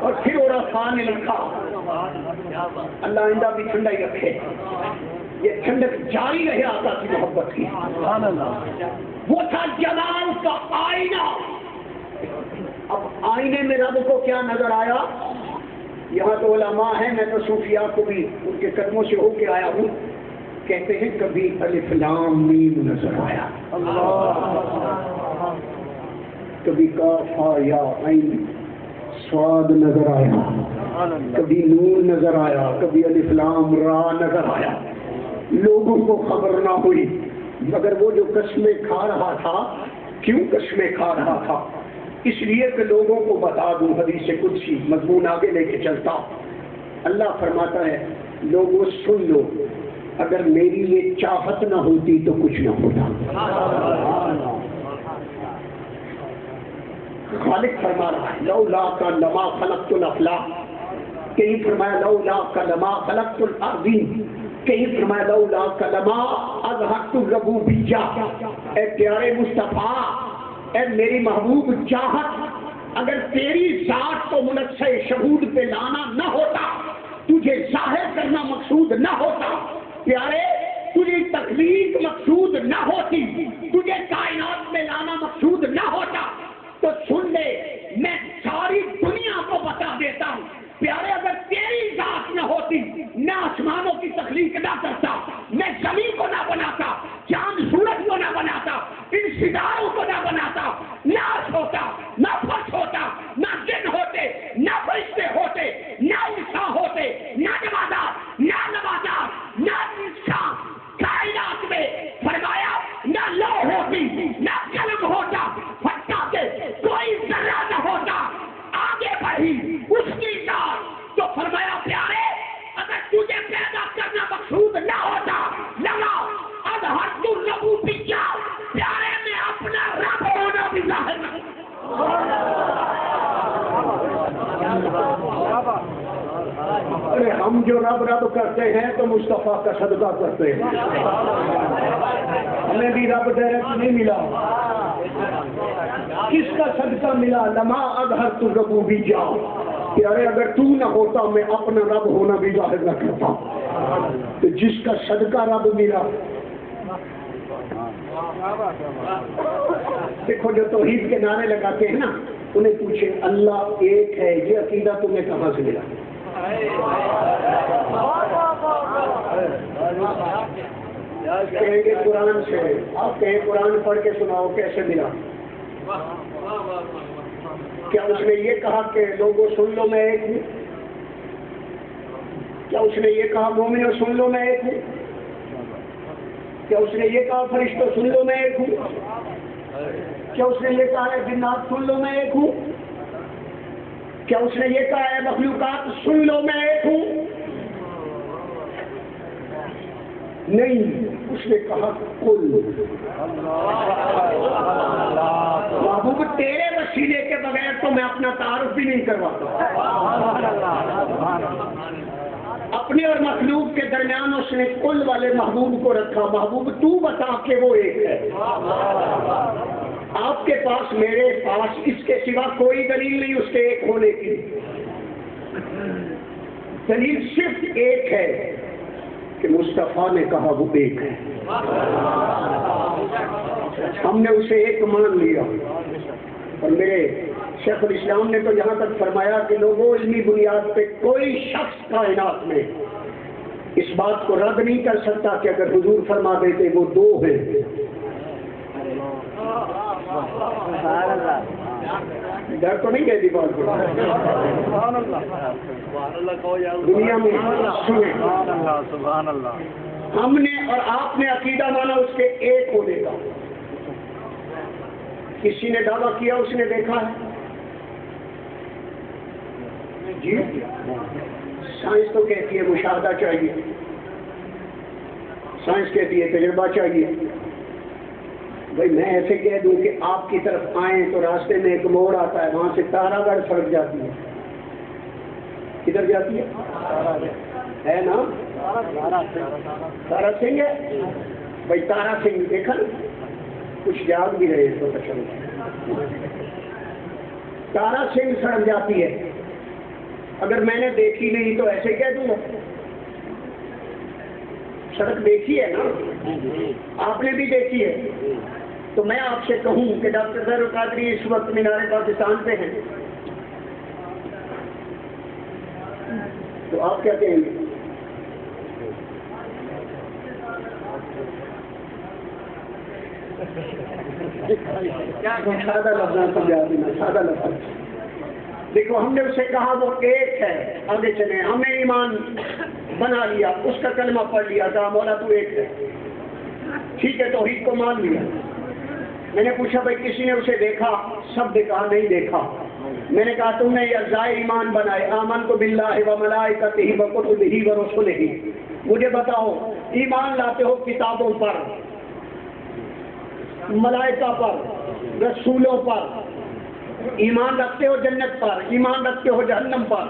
اور پھر اور آسان نے لکھا. اللہ آئندہ بھی ٹھنڈا ہی رکھے. یہ ٹھنڈک جاری رہے آقا کی محبت کی. وہ تھا جلال کا آئینہ. اب آئینے میں رب کو کیا نظر آیا؟ یہاں تو علماء ہیں، میں تو صوفیاء کو بھی ان کے قدموں سے ہو کے آیا ہوں. کہتے ہیں کبھی الف لام میم نظر آیا، کبھی کاف ہا یا عین صاد نظر آیا، کبھی نون نظر آیا، کبھی الف لام را نظر آیا. لوگوں کو خبر نہ ہوئی، مگر وہ جو قسمیں کھا رہا تھا، کیوں قسمیں کھا رہا تھا؟ اس لیے کہ لوگوں کو بتا دوں. حدیث قدسی مضمون آگے لے کے چلتا. اللہ فرماتا ہے لوگوں سن لو، اگر میری یہ چاہت نہ ہوتی تو کچھ نہ ہوتا. خالق فرما رہا ہے لولا کا لما خلقت الافلاق، کہیں فرمایا لولا کا لما خلقت الارضین، کہیں فرمایا لولا کا لما اظہرت الربوبیہ. اے پیارے مصطفیٰ، اے میری محبوب چاہت، اگر تیری ذات کو منصع شہود پہ لانا نہ ہوتا، تجھے ظاہر کرنا مقصود نہ ہوتا، پیارے تجھے تخلیق مقصود نہ ہوتی، تجھے کائنات میں لانا مقصود نہ ہوتا، تو سن لے میں ساری دنیا کو بتا دیتا ہوں پیارے، اگر تیری ذات نہ ہوتی میں آسمانوں کی تخلیق نہ کرتا، میں زمین کو نہ بناتا، چاند سورج کو نہ بناتا، ان ستاروں کو نہ بناتا، نہ عرش ہوتا، نہ فرش ہوتا، نہ جن ہوتے، نہ فرشتے ہوتے، نہ انسان ہوتے، نہ نباتات، نہ نباتات، نہ انسان. کائنات میں فرمایا نہ لو ہوتی، نہ قلم ہوتا، حتیٰ کہ کوئی ذرہ نہ ہوتا. آگے بڑھی اس کی ذات تو فرمایا پیارے اگر تجھے پیدا کرنا مقصود نہ ہوتا، لگا اظہرت الربوبیہ، پیارے میں اپنا رب ہونا بھی ظاہر نہ. ارے ہم جو رب رب کرتے ہیں تو مصطفیٰ کا صدقہ کرتے ہیں. ہمیں بھی رب ڈائریکٹ نہیں ملا. کس کا صدقہ ملا؟ لما اظہرت الربوبیہ، پیارے اگر تو نہ ہوتا میں اپنا رب ہونا بھی ظاہر نہ کرتا. تو جس کا صدقہ رب ملا. دیکھو جو توحید کے نعرے لگاتے ہیں نا، انہیں پوچھے اللہ ایک ہے، یہ عقیدہ تمہیں کہاں سے ملا؟ کہیں گے قرآن سے. آپ کہیں قرآن پڑھ کے سناؤ کیسے ملا؟ کیا اس نے یہ کہا کہ لوگوں سن لو میں ایک ہوں؟ کیا اس نے یہ کہا مومنوں سن لو میں ایک ہوں؟ کیا اس نے یہ کہا فرشتوں سن لو میں ایک ہوں؟ کیا اس نے یہ کہا ہے جنات سن لو میں ایک ہوں؟ کیا اس نے یہ کہا ہے مخلوقات سن لو میں ایک ہوں؟ نہیں، اس نے کہا کل. محبوب تیرے وسیلے کے بغیر تو میں اپنا تعارف بھی نہیں کرواتا. اپنے اور مخلوق کے درمیان اس نے کل والے محبوب کو رکھا. محبوب تو بتا کہ وہ ایک ہے. آپ کے پاس میرے پاس اس کے سوا کوئی دلیل نہیں اس کے ایک ہونے کی. دلیل صرف ایک ہے کہ مصطفیٰ نے کہا وہ ایک ہے. ہم نے اسے ایک مان لیا. اور میرے شیخ الاسلام نے تو یہاں تک فرمایا کہ لوگوں علمی بنیاد پہ کوئی شخص کائنات میں اس بات کو رد نہیں کر سکتا کہ اگر حضور فرما دیتے وہ دو ہیں. ڈر تو نہیں کہتی بات کو دنیا میں ہم نے اور آپ نے عقیدہ مانا اس کے ایک ہونے کا. کسی نے دعویٰ کیا اس نے دیکھا ہے جی. سائنس تو کہتی ہے مشاہدہ چاہیے، سائنس کہتی ہے تجربہ چاہیے. بھائی میں ایسے کہہ دوں کہ آپ کی طرف آئیں تو راستے میں ایک موڑ آتا ہے، وہاں سے تارا گڑھ سڑک جاتی ہے. کدھر جاتی ہے نا؟ تارا سنگھ ہے. بھائی تارا سنگھ دیکھا نا، کچھ یاد بھی رہے تو اچھا. تارا سنگھ سڑک جاتی ہے. اگر میں نے دیکھی نہیں تو ایسے کہہ دوں گا؟ سڑک دیکھی ہے نا، آپ نے بھی دیکھی ہے، تو میں آپ سے کہوں کہ ڈاکٹر ظاہر القادری اس وقت مینار پاکستان پہ ہیں، تو آپ کیا کہیں گے؟ سادہ لفظ سمجھا دینا، سادہ لفظ۔ دیکھو ہم نے اسے کہا وہ ایک ہے، آگے چلیں، ہم نے ایمان بنا لیا، اس کا کلمہ پڑھ لیا، کہا مولا تو ایک ہے، ٹھیک ہے، توحید کو مان لیا۔ میں نے پوچھا بھائی کسی نے اسے دیکھا؟ سب نے کہا نہیں دیکھا۔ میں نے کہا تم نے یہ اجزائے ایمان بنائے، آمنت باللہ و ملائکتہ و کتبہ و رسلہ، مجھے بتاؤ ایمان لاتے ہو کتابوں پر، ملائکہ پر، رسولوں پر، ایمان رکھتے ہو جنت پر، ایمان رکھتے ہو جہنم پر،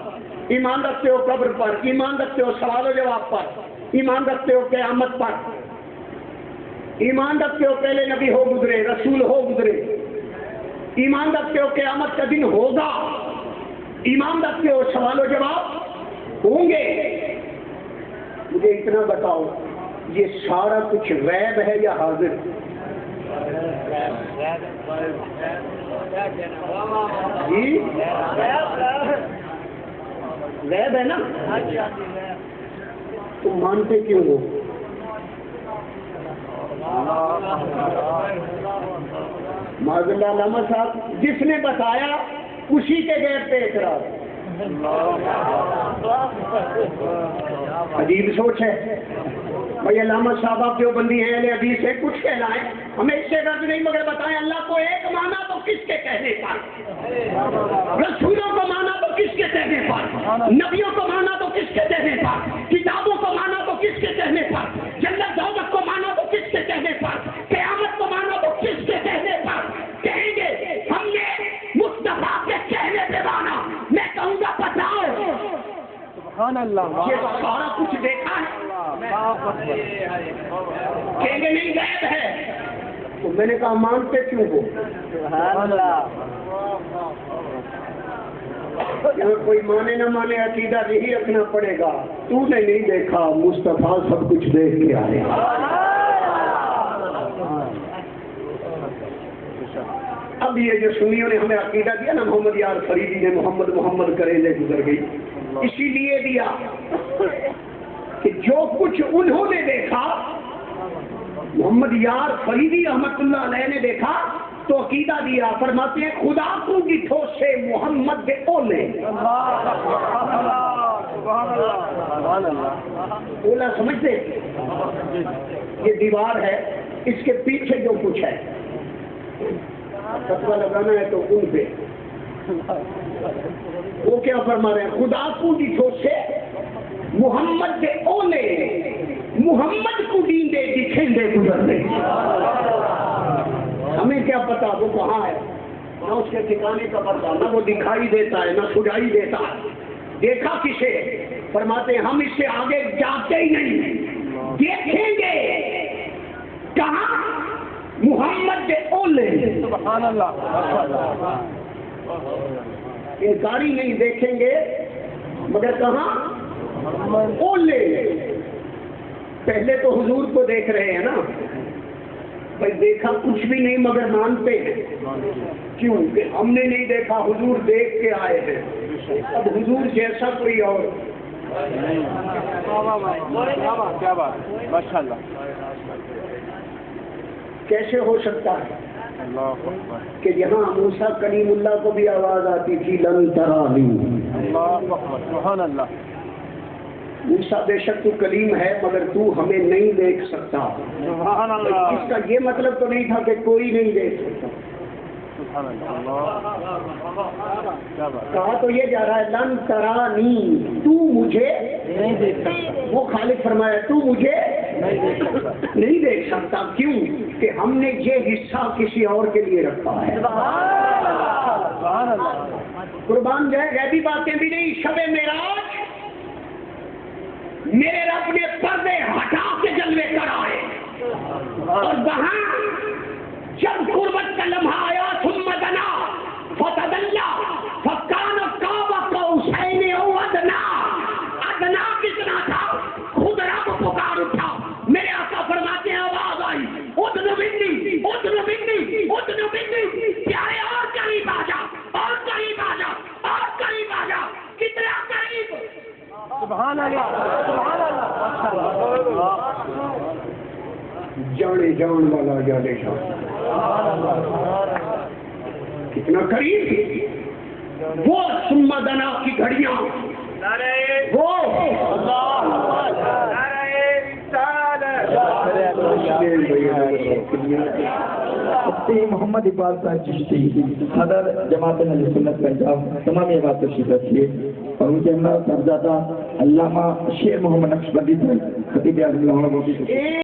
ایمان رکھتے ہو قبر پر، ایمان رکھتے ہو سوال و جواب پر، ایمان رکھتے ہو قیامت پر، ایمان رکھتے ہو پہلے نبی ہو گزرے، رسول ہو گزرے، ایمان رکھتے ہو قیامت کا دن ہوگا، ایمان رکھتے ہو سوال و جواب ہوں گے۔ مجھے اتنا بتاؤ یہ سارا کچھ غیب ہے یا حاضر؟ جی غیب ہے نا، تم مانتے کیوں ہو؟ معاذ اللہ علامہ صاحب جس نے بتایا اسی کے غیب پہ اعتراض، عجیب سوچ ہے۔ بھائی علامہ صاحب آپ دیوبندی ہیں، اہل حدیث ہے، کچھ کہنا ہے ہمیں اس سے غرض نہیں، مگر بتائیں اللہ کو ایک مانا تو کس کے کہنے پر، رسولوں کو مانا تو کس کے کہنے پر، نبیوں کو مانا تو کس کے کہنے پر، کتابوں کو مانا تو کس کے کہنے پر، جنت دوزخ کو مانا تو کس کے کہنے پر، قیامت کو مانا تو کس کے کہنے پر؟ کہیں گے ہم نے مصطفیٰ کے کہنے پہ مانا۔ میں کہوں گا بتاؤ سبحان اللہ، یہ سارا کچھ دیکھا ہے؟ کہیں گے نہیں غیب ہے۔ تو میں نے کہا مانتے کیوں ہو؟ سبحان اللہ، کوئی مانے نہ مانے عقیدہ یہی رکھنا پڑے گا، تو نے نہیں دیکھا، مصطفیٰ سب کچھ دیکھ کے آئے۔ اب یہ جو سنیوں نے ہمیں عقیدہ دیا نا، محمد یار فریدی نے محمد محمد کرے لے گزر گئی، اسی لیے دیا کہ جو کچھ انہوں نے دیکھا، محمد یار فریدی رحمت اللہ علیہ نے دیکھا تو عقیدہ دیا۔ فرماتے ہیں خدا کو ڈٹھو سے محمد دے اولے، اولا سمجھتے؟ یہ دیوار ہے، اس کے پیچھے جو کچھ ہے فتویٰ لگانا ہے تو ان پہ وہ کیا فرما رہے ہیں؟ خدا کو ڈٹھو سے محمد دے اولے، محمد کو دین دے دکھیں دے گزرنے۔ ہمیں کیا پتا وہ کہاں ہے، نہ اس کے ٹھکانے کا پتا، نہ وہ دکھائی دیتا ہے نہ سجائی دیتا ہے۔ دیکھا کسے؟ فرماتے ہیں ہم اس سے آگے جاتے ہی نہیں، دیکھیں گے کہاں؟ محمد دے اولے، سبحان اللہ، انکاری نہیں، دیکھیں گے مگر کہاں؟ اولے۔ پہلے تو حضور کو دیکھ رہے ہیں نا بھائی، دیکھا کچھ بھی نہیں مگر مانتے ہیں، کیوں کہ ہم نے نہیں دیکھا، حضور دیکھ کے آئے ہیں۔ اب حضور جیسا کوئی اور کیا بات، ماشاء اللہ، کیسے ہو سکتا ہے اللہ اکبر، کہ یہاں موسیٰ کلیم اللہ کو بھی آواز آتی تھی لن ترانی، اللہ اکبر، سبحان اللہ، موسیٰ بے شک تو کلیم ہے مگر تو ہمیں نہیں دیکھ سکتا۔ سبحان اللہ، اس کا یہ مطلب تو نہیں تھا کہ کوئی نہیں دیکھ سکتا، سبحان اللہ، کیا بات، کہا تو یہ جا رہا ہے لن ترانی، تو مجھے نہیں دیکھ سکتا، وہ خالق فرمایا تو مجھے نہیں دیکھ سکتا، نہیں دیکھ سکتا، کیوں کہ ہم نے یہ حصہ کسی اور کے لیے رکھا ہے۔ سبحان اللہ، قربان جائے غیبی باتیں بھی نہیں۔ شب معراج میرے رب نے پردے ہٹا کے جلوے کرائے، اور وہاں جب قربت کا لمحہ آیا ثم دنا فتدلی فکان قاب قوسین او سبحان اللہ سبحان اللہ جانے جان والا جانے جان کتنا قریب وہ سمدنا کی گھڑیاں وہ محمد اقبال صاحب چشتی صدر جماعت اہل سنت پنجاب تمام یہ بات تشریف رکھیے اور ان کے ہمراہ صاحبزادہ علامہ شیر محمد نقشبندی صاحب خطیب اعظم لاہور